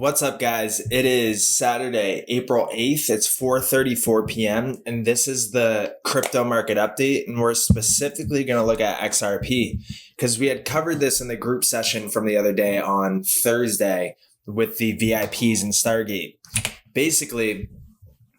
What's up, guys? It is Saturday, April 8th. It's 4:34 p.m. and this is the crypto market update. And we're specifically going to look at XRP because we had covered this in the group session from the other day on Thursday with the VIPs in Stargate. Basically,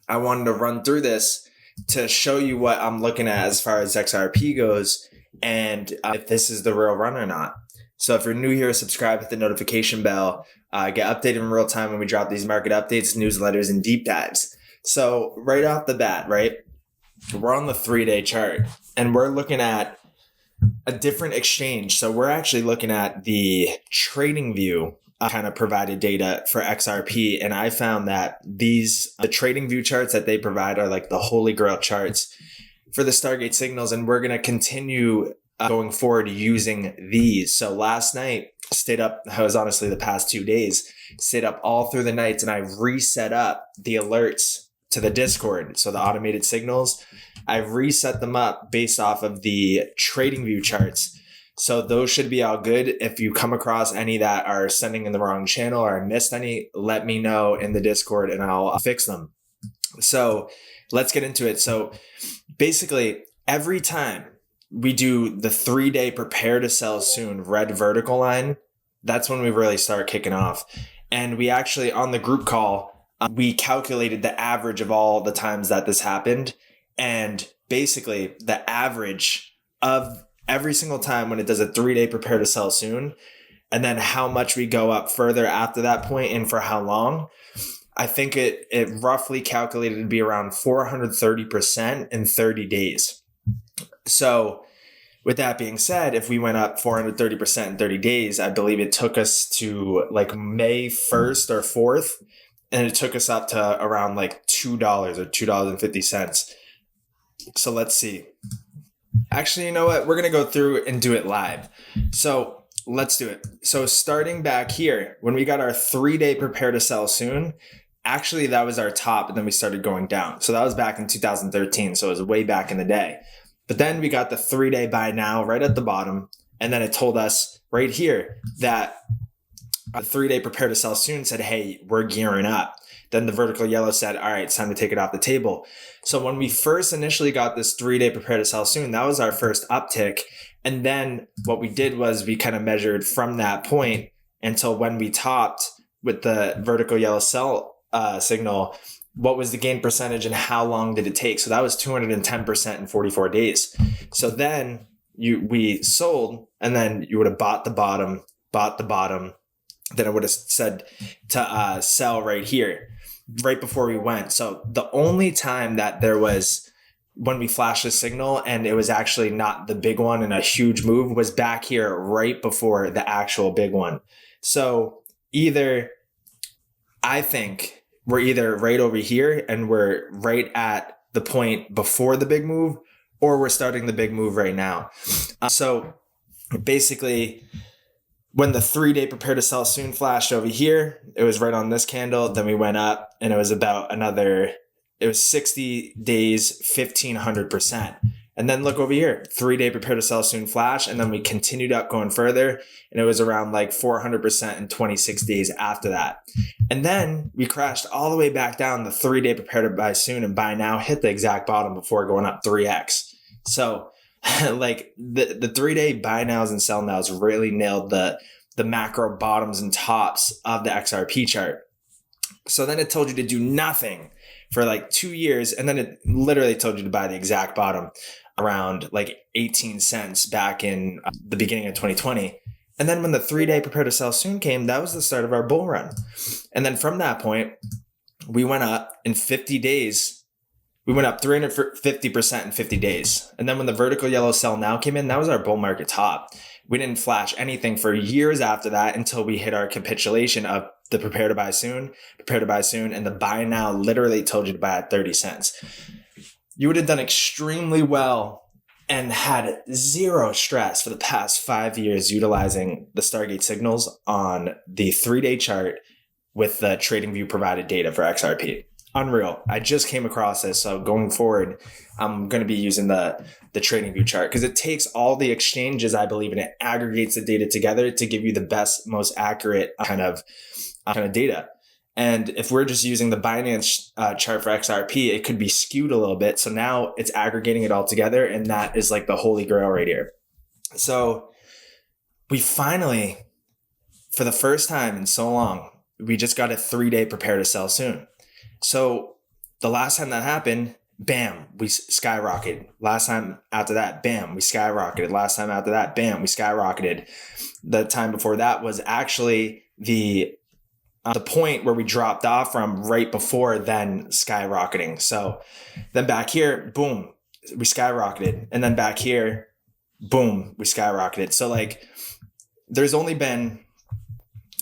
I wanted to run through this to show you what I'm looking at as far as XRP goes and if this is the real run or not. So if you're new here, subscribe, hit the notification bell, get updated in real time when we drop these market updates, newsletters, and deep dives. So right off the bat, right, we're on the 3-day chart and we're looking at a different exchange. So we're actually looking at the TradingView kind of provided data for XRP. And I found that the TradingView charts that they provide are like the holy grail charts for the Stargate signals. And we're going to continue going forward using these. So last night stayed up, I was honestly the past 2 days, stayed up all through the nights and I reset up the alerts to the Discord. So the automated signals, I reset them up based off of the TradingView charts. So those should be all good. If you come across any that are sending in the wrong channel or I missed any, let me know in the Discord and I'll fix them. So let's get into it. So basically every time we do the 3-day prepare to sell soon red vertical line, that's when we really start kicking off. And we actually, on the group call, we calculated the average of all the times that this happened. And basically the average of every single time when it does a 3-day prepare to sell soon, and then how much we go up further after that point and for how long, I think it roughly calculated to be around 430% in 30 days. So with that being said, if we went up 430% in 30 days, I believe it took us to like May 1st or 4th, and it took us up to around like $2 or $2.50. So let's see. Actually, you know what? We're going to go through and do it live. So let's do it. So starting back here, when we got our 3-day prepare to sell soon, actually that was our top and then we started going down. So that was back in 2013. So it was way back in the day. But then we got the 3-day buy now right at the bottom. And then it told us right here that a 3-day prepare to sell soon said, hey, we're gearing up. Then the vertical yellow said, all right, it's time to take it off the table. So when we first initially got this 3-day prepare to sell soon, that was our first uptick. And then what we did was we kind of measured from that point until when we topped with the vertical yellow sell signal, what was the gain percentage and how long did it take? So that was 210% in 44 days. So then we sold and then you would have bought the bottom. Then I would have said to sell right here, right before we went. So the only time that there was when we flashed a signal and it was actually not the big one and a huge move was back here right before the actual big one. So I think we're either right over here and we're right at the point before the big move, or we're starting the big move right now. So basically, when the 3-day prepare to sell soon flashed over here, it was right on this candle. Then we went up and it was about it was 60 days, 1,500%. And then look over here, 3-day prepare to sell soon flash. And then we continued up going further and it was around like 400% in 26 days after that. And then we crashed all the way back down. The 3-day prepare to buy soon and buy now hit the exact bottom before going up 3x. So like the 3-day buy nows and sell nows really nailed the macro bottoms and tops of the XRP chart. So then it told you to do nothing for like 2 years. And then it literally told you to buy the exact bottom around like 18 cents back in the beginning of 2020. And then when the 3-day prepare to sell soon came, that was the start of our bull run. And then from that point, we went up in 50 days. We went up 350% in 50 days. And then when the vertical yellow sell now came in, that was our bull market top. We didn't flash anything for years after that until we hit our capitulation of the prepare to buy soon, and the buy now literally told you to buy at 30 cents. You would have done extremely well and had zero stress for the past 5 years utilizing the Stargate signals on the 3-day chart with the TradingView provided data for XRP. Unreal. I just came across this. So going forward, I'm going to be using the TradingView chart because it takes all the exchanges, I believe, and it aggregates the data together to give you the best, most accurate kind of kind of data. And if we're just using the Binance chart for XRP, it could be skewed a little bit. So now it's aggregating it all together. And that is like the holy grail right here. So we finally, for the first time in so long, we just got a 3-day prepare to sell soon. So the last time that happened, bam, we skyrocketed. Last time after that, bam, we skyrocketed. Last time after that, bam, we skyrocketed. The time before that was actually the point where we dropped off from right before then skyrocketing. So then back here, boom, we skyrocketed. And then back here, boom, we skyrocketed. So like there's only been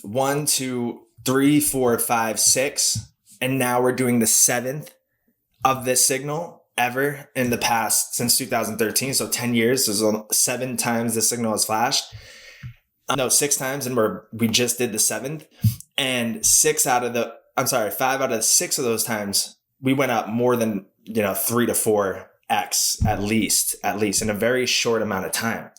1, 2, 3, 4, 5, 6. And now we're doing the 7th of this signal ever in the past since 2013. So 10 years. So 7 times the signal has flashed. No, 6 times. And we just did the 7th. And 5 out of the 6 of those times, we went up more than, 3 to 4x at least in a very short amount of time.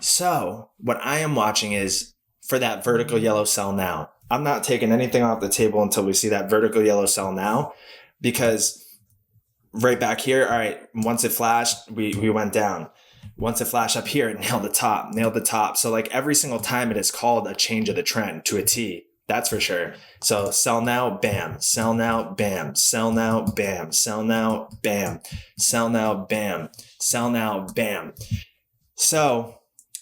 So what I am watching is for that vertical yellow sell now. I'm not taking anything off the table until we see that vertical yellow sell now, because right back here, all right, once it flashed, we went down. Once it flashed up here, it nailed the top. So like every single time it is called a change of the trend to a T. That's for sure. So sell now, bam, sell now, bam, sell now, bam, sell now, bam, sell now, bam, sell now, bam. So,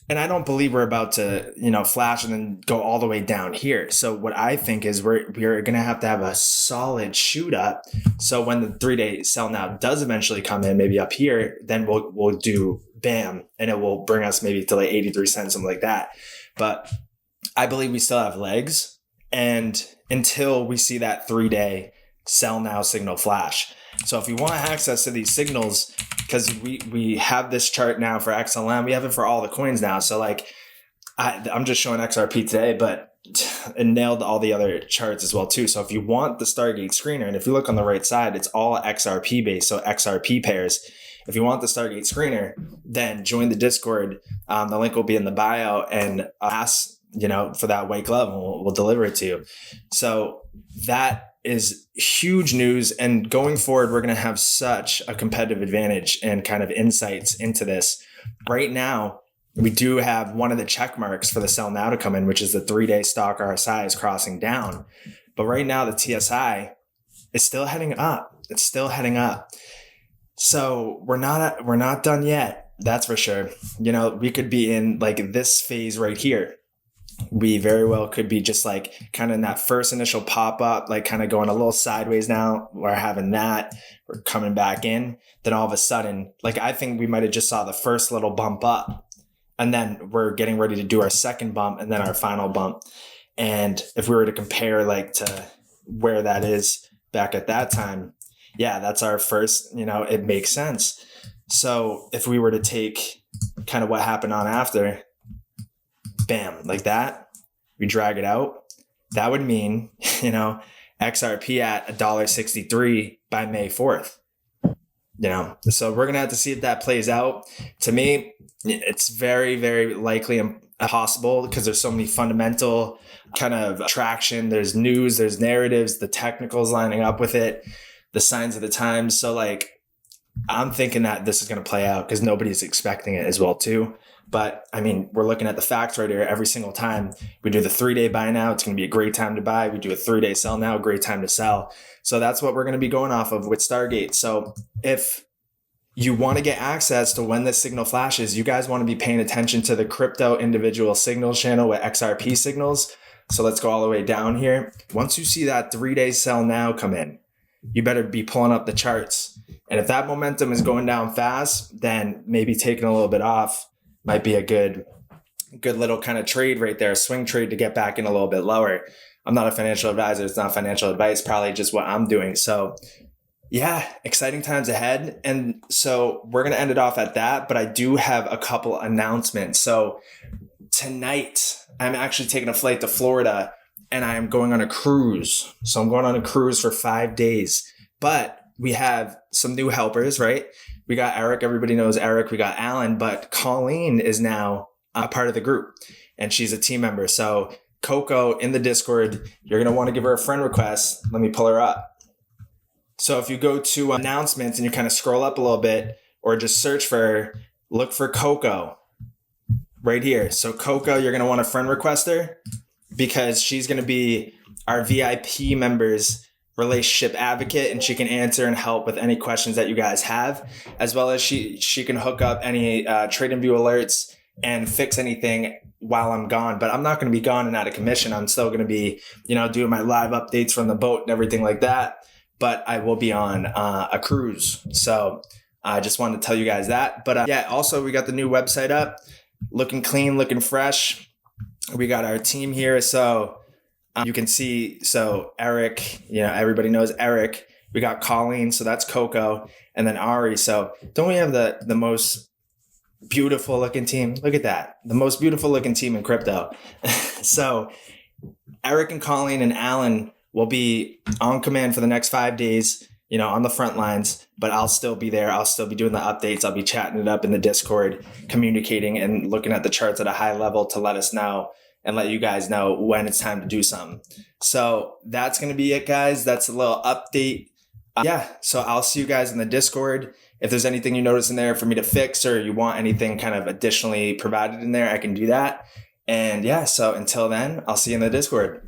and I don't believe we're about to, flash and then go all the way down here. So what I think is we're going to have a solid shoot up. So when the 3-day sell now does eventually come in, maybe up here, then we'll do bam, and it will bring us maybe to like 83 cents, something like that. But I believe we still have legs. And until we see that 3-day sell now signal flash. So if you want access to these signals, because we have this chart now for XLM, we have it for all the coins now. So like I'm just showing XRP today, but it nailed all the other charts as well too. So if you want the Stargate screener, and if you look on the right side, it's all XRP based, so XRP pairs. If you want the Stargate screener, then join the Discord. The link will be in the bio, and ask for that white glove, and we'll deliver it to you. So that is huge news. And going forward, we're going to have such a competitive advantage and kind of insights into this. Right now, we do have one of the check marks for the sell now to come in, which is the 3-day stock RSI is crossing down. But right now, the TSI is still heading up. It's still heading up. So we're not done yet. That's for sure. We could be in like this phase right here. We very well could be just like kind of in that first initial pop up, like kind of going a little sideways now. We're having that. We're coming back in. Then all of a sudden, like I think we might have just saw the first little bump up, and then we're getting ready to do our second bump and then our final bump. And if we were to compare like to where that is back at that time, yeah, that's our first, it makes sense. So if we were to take kind of what happened on after, bam, like that, we drag it out. That would mean, XRP at $1.63 by May 4th. So we're going to have to see if that plays out. To me, it's very, very likely impossible because there's so many fundamental kind of traction. There's news, there's narratives, the technicals lining up with it, the signs of the times. So like, I'm thinking that this is going to play out because nobody's expecting it as well too. But I mean, we're looking at the facts right here. Every single time we do the 3-day buy now, it's going to be a great time to buy. We do a 3-day sell now, great time to sell. So that's what we're going to be going off of with Stargate. So if you want to get access to when this signal flashes, you guys want to be paying attention to the crypto individual signals channel with XRP signals. So let's go all the way down here. Once you see that 3-day sell now come in, you better be pulling up the charts. And if that momentum is going down fast, then maybe taking a little bit off might be a good little kind of trade right there, a swing trade to get back in a little bit lower. I'm not a financial advisor. It's not financial advice, probably just what I'm doing. So yeah, exciting times ahead. And so we're going to end it off at that, but I do have a couple announcements. So tonight, I'm actually taking a flight to Florida and I am going on a cruise. So I'm going on a cruise for 5 days, but we have some new helpers, right? We got Eric. Everybody knows Eric. We got Alan, but Colleen is now a part of the group and she's a team member. So Coco in the Discord. You're going to want to give her a friend request. Let me pull her up. So if you go to announcements and you kind of scroll up a little bit or just search for her, look for Coco right here. So Coco, you're going to want to friend request her because she's going to be our VIP members relationship advocate, and she can answer and help with any questions that you guys have, as well as she can hook up any trade and view alerts and fix anything while I'm gone. But I'm not going to be gone and out of commission. I'm still going to be, doing my live updates from the boat and everything like that. But I will be on a cruise. So I just wanted to tell you guys that. But also we got the new website up, looking clean, looking fresh. We got our team here. So you can see, Eric, everybody knows Eric. We got Colleen, so that's Coco, and then Ari. So don't we have the most beautiful looking team? Look at that. The most beautiful looking team in crypto. So Eric and Colleen and Alan will be on command for the next 5 days, on the front lines, but I'll still be there. I'll still be doing the updates. I'll be chatting it up in the Discord, communicating and looking at the charts at a high level to let us know and let you guys know when it's time to do something. So that's going to be it, guys. That's a little update. So I'll see you guys in the Discord. If there's anything you notice in there for me to fix or you want anything kind of additionally provided in there, I can do that. And so until then, I'll see you in the Discord.